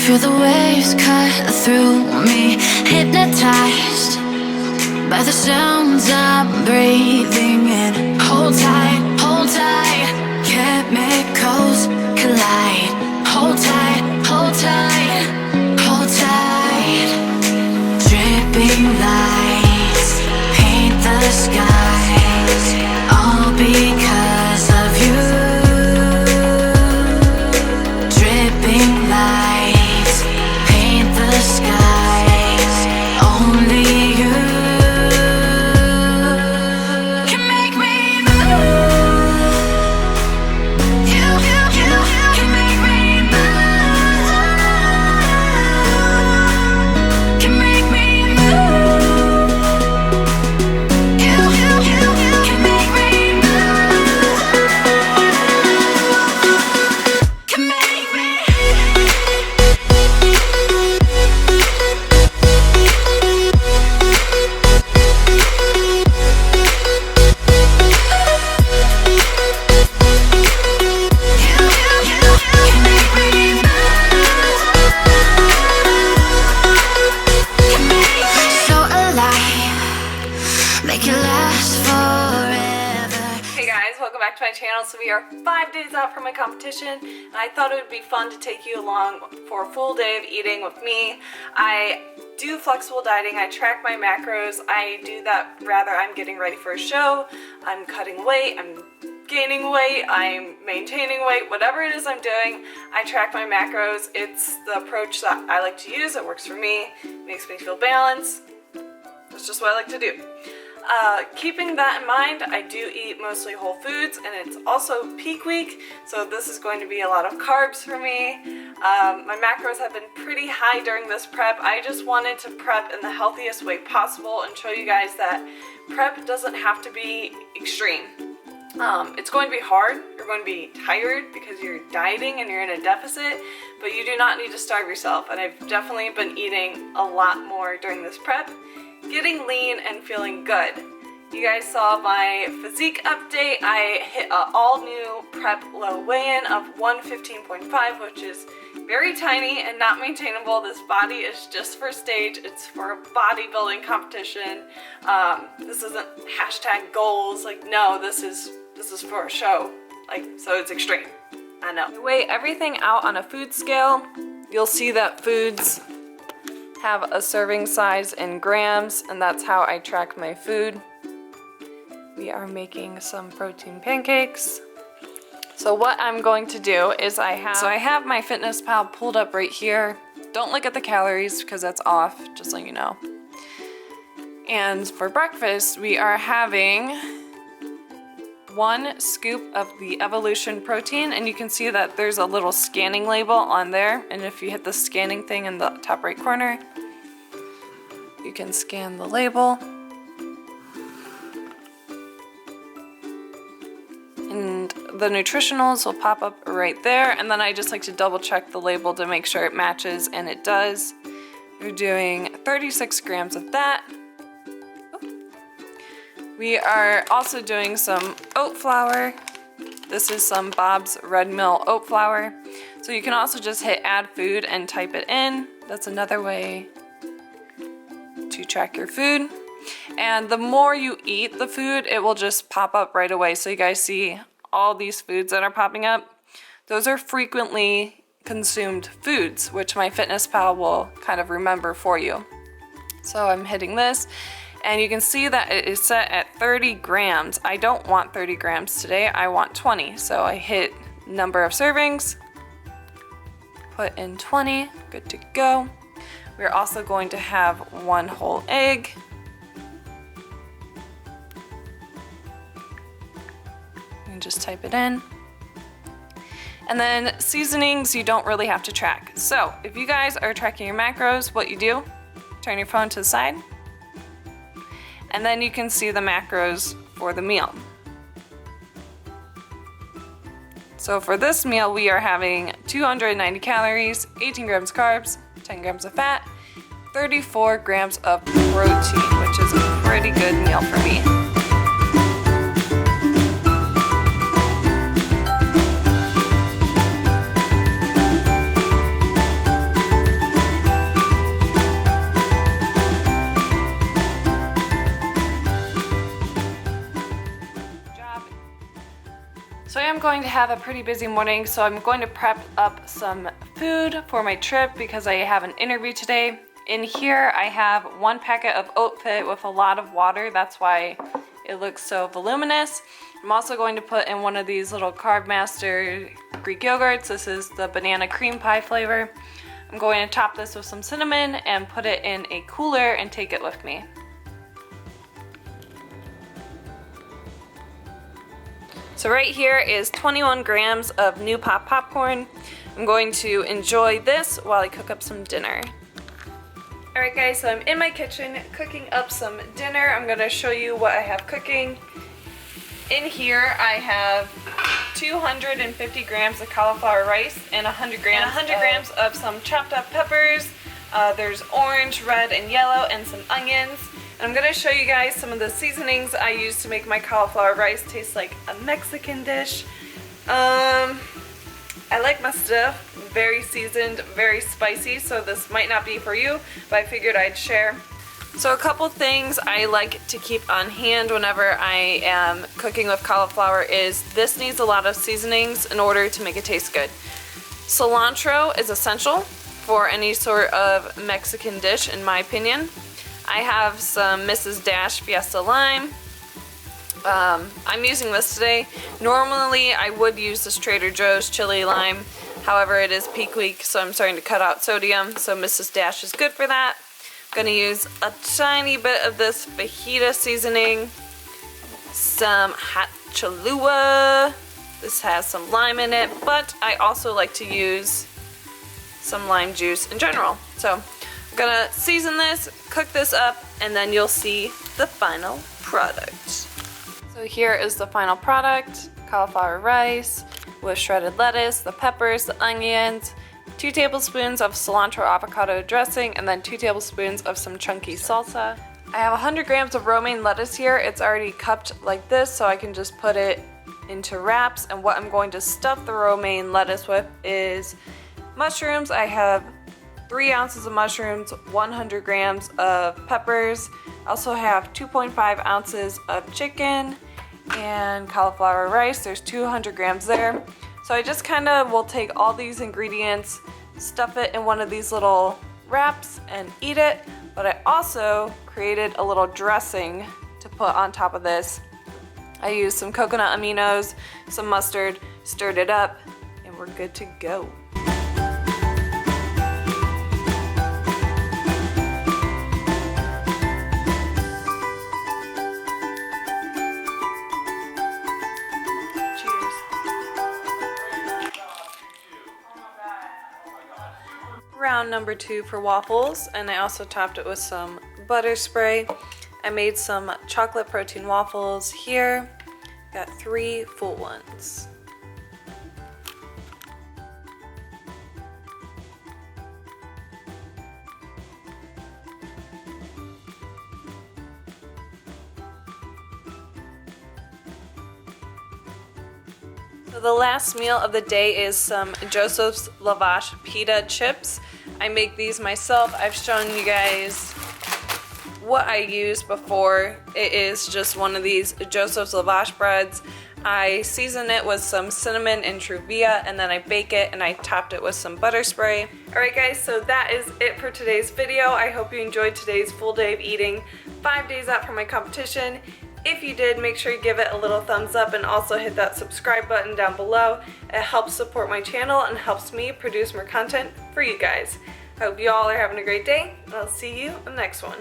Feel the waves cut through me, hypnotized by the sounds I'm breathing in. Hold tight, chemicals collide. Hold tight, hold tight, hold tight. Dripping lights paint the skies, all because of you. Dripping lights paint the skies, only you can make me move. You can make me move. Can make me move. You can make me move. Can make me. So alive, make it last forever. Hey guys, welcome back to my channel. So we are 5 days out from my competition, and I thought it would be fun to take you along for a full day of eating with me. I do flexible dieting, I track my macros, I do that rather I'm getting ready for a show, I'm cutting weight, I'm gaining weight, I'm maintaining weight, whatever it is I'm doing, I track my macros. It's the approach that I like to use. It works for me, makes me feel balanced. That's just what I like to do. Keeping that in mind, I do eat mostly whole foods, and it's also peak week, so this is going to be a lot of carbs for me. My macros have been pretty high during this prep. I just wanted to prep in the healthiest way possible and show you guys that prep doesn't have to be extreme. It's going to be hard, you're going to be tired because you're dieting and you're in a deficit, but you do not need to starve yourself, and I've definitely been eating a lot more during this prep, getting lean and feeling good. You guys saw my physique update. I hit an all new prep low weigh-in of 115.5, which is very tiny and not maintainable. This body is just for stage. It's for a bodybuilding competition. This isn't hashtag goals. Like, no, this is for a show. Like, so it's extreme. I know. I weigh everything out on a food scale. You'll see that foods have a serving size in grams, and that's how I track my food. We are making some protein pancakes. So what I'm going to do is I have Myfitnesspal pulled up right here. Don't look at the calories because that's off, just letting you know. And for breakfast, we are having 1 scoop of the Evolution protein, and you can see that there's a little scanning label on there, and if you hit the scanning thing in the top right corner, you can scan the label. And the nutritionals will pop up right there, and then I just like to double check the label to make sure it matches, and it does. We're doing 36 grams of that. We are also doing some oat flour. This is some Bob's Red Mill oat flour. So you can also just hit add food and type it in. That's another way to track your food. And the more you eat the food, it will just pop up right away. So you guys see all these foods that are popping up. Those are frequently consumed foods, which Myfitnesspal will kind of remember for you. So I'm hitting this. And you can see that it is set at 30 grams. I don't want 30 grams today, I want 20. So I hit number of servings, put in 20, good to go. We're also going to have 1 whole egg. And just type it in. And then seasonings you don't really have to track. So if you guys are tracking your macros, what you do, turn your phone to the side, and then you can see the macros for the meal. So for this meal, we are having 290 calories, 18 grams carbs, 10 grams of fat, 34 grams of protein, which is a pretty good meal for me. So I am going to have a pretty busy morning, so I'm going to prep up some food for my trip because I have an interview today. In here I have 1 packet of Oat Fit with a lot of water, that's why it looks so voluminous. I'm also going to put in one of these little Carb Master Greek yogurts. This is the banana cream pie flavor. I'm going to top this with some cinnamon and put it in a cooler and take it with me. So right here is 21 grams of new pop popcorn. I'm going to enjoy this while I cook up some dinner. Alright guys, so I'm in my kitchen cooking up some dinner. I'm going to show you what I have cooking. In here I have 250 grams of cauliflower rice and 100 grams of some chopped up peppers. There's orange, red, and yellow, and some onions. I'm going to show you guys some of the seasonings I use to make my cauliflower rice taste like a Mexican dish. I like my stuff very seasoned, very spicy, so this might not be for you, but I figured I'd share. So a couple things I like to keep on hand whenever I am cooking with cauliflower is this needs a lot of seasonings in order to make it taste good. Cilantro is essential for any sort of Mexican dish in my opinion. I have some Mrs. Dash Fiesta Lime. I'm using this today. Normally I would use this Trader Joe's chili lime. However, it is peak week, so I'm starting to cut out sodium, so Mrs. Dash is good for that. I'm going to use a tiny bit of this fajita seasoning, some hot Cholula. This has some lime in it, but I also like to use some lime juice in general. So I'm going to season this, cook this up, and then you'll see the final product. So here is the final product: cauliflower rice with shredded lettuce, the peppers, the onions, 2 tablespoons of cilantro avocado dressing, and then 2 tablespoons of some chunky salsa. I have 100 grams of romaine lettuce here. It's already cupped like this, so I can just put it into wraps. And what I'm going to stuff the romaine lettuce with is mushrooms. I have 3 ounces of mushrooms, 100 grams of peppers. I also have 2.5 ounces of chicken and cauliflower rice. There's 200 grams there. So I just kind of will take all these ingredients, stuff it in one of these little wraps and eat it. But I also created a little dressing to put on top of this. I used some coconut aminos, some mustard, stirred it up, and we're good to go. Round number 2 for waffles, and I also topped it with some butter spray. I made some chocolate protein waffles here. Got 3 full ones. So the last meal of the day is some Joseph's Lavash pita chips. I make these myself. I've shown you guys what I used before. It is just one of these Joseph's Lavash breads. I season it with some cinnamon and Truvia, and then I bake it, and I topped it with some butter spray. Alright guys, so that is it for today's video. I hope you enjoyed today's full day of eating 5 days out from my competition. If you did, make sure you give it a little thumbs up and also hit that subscribe button down below. It helps support my channel and helps me produce more content for you guys. I hope you all are having a great day, and I'll see you in the next one.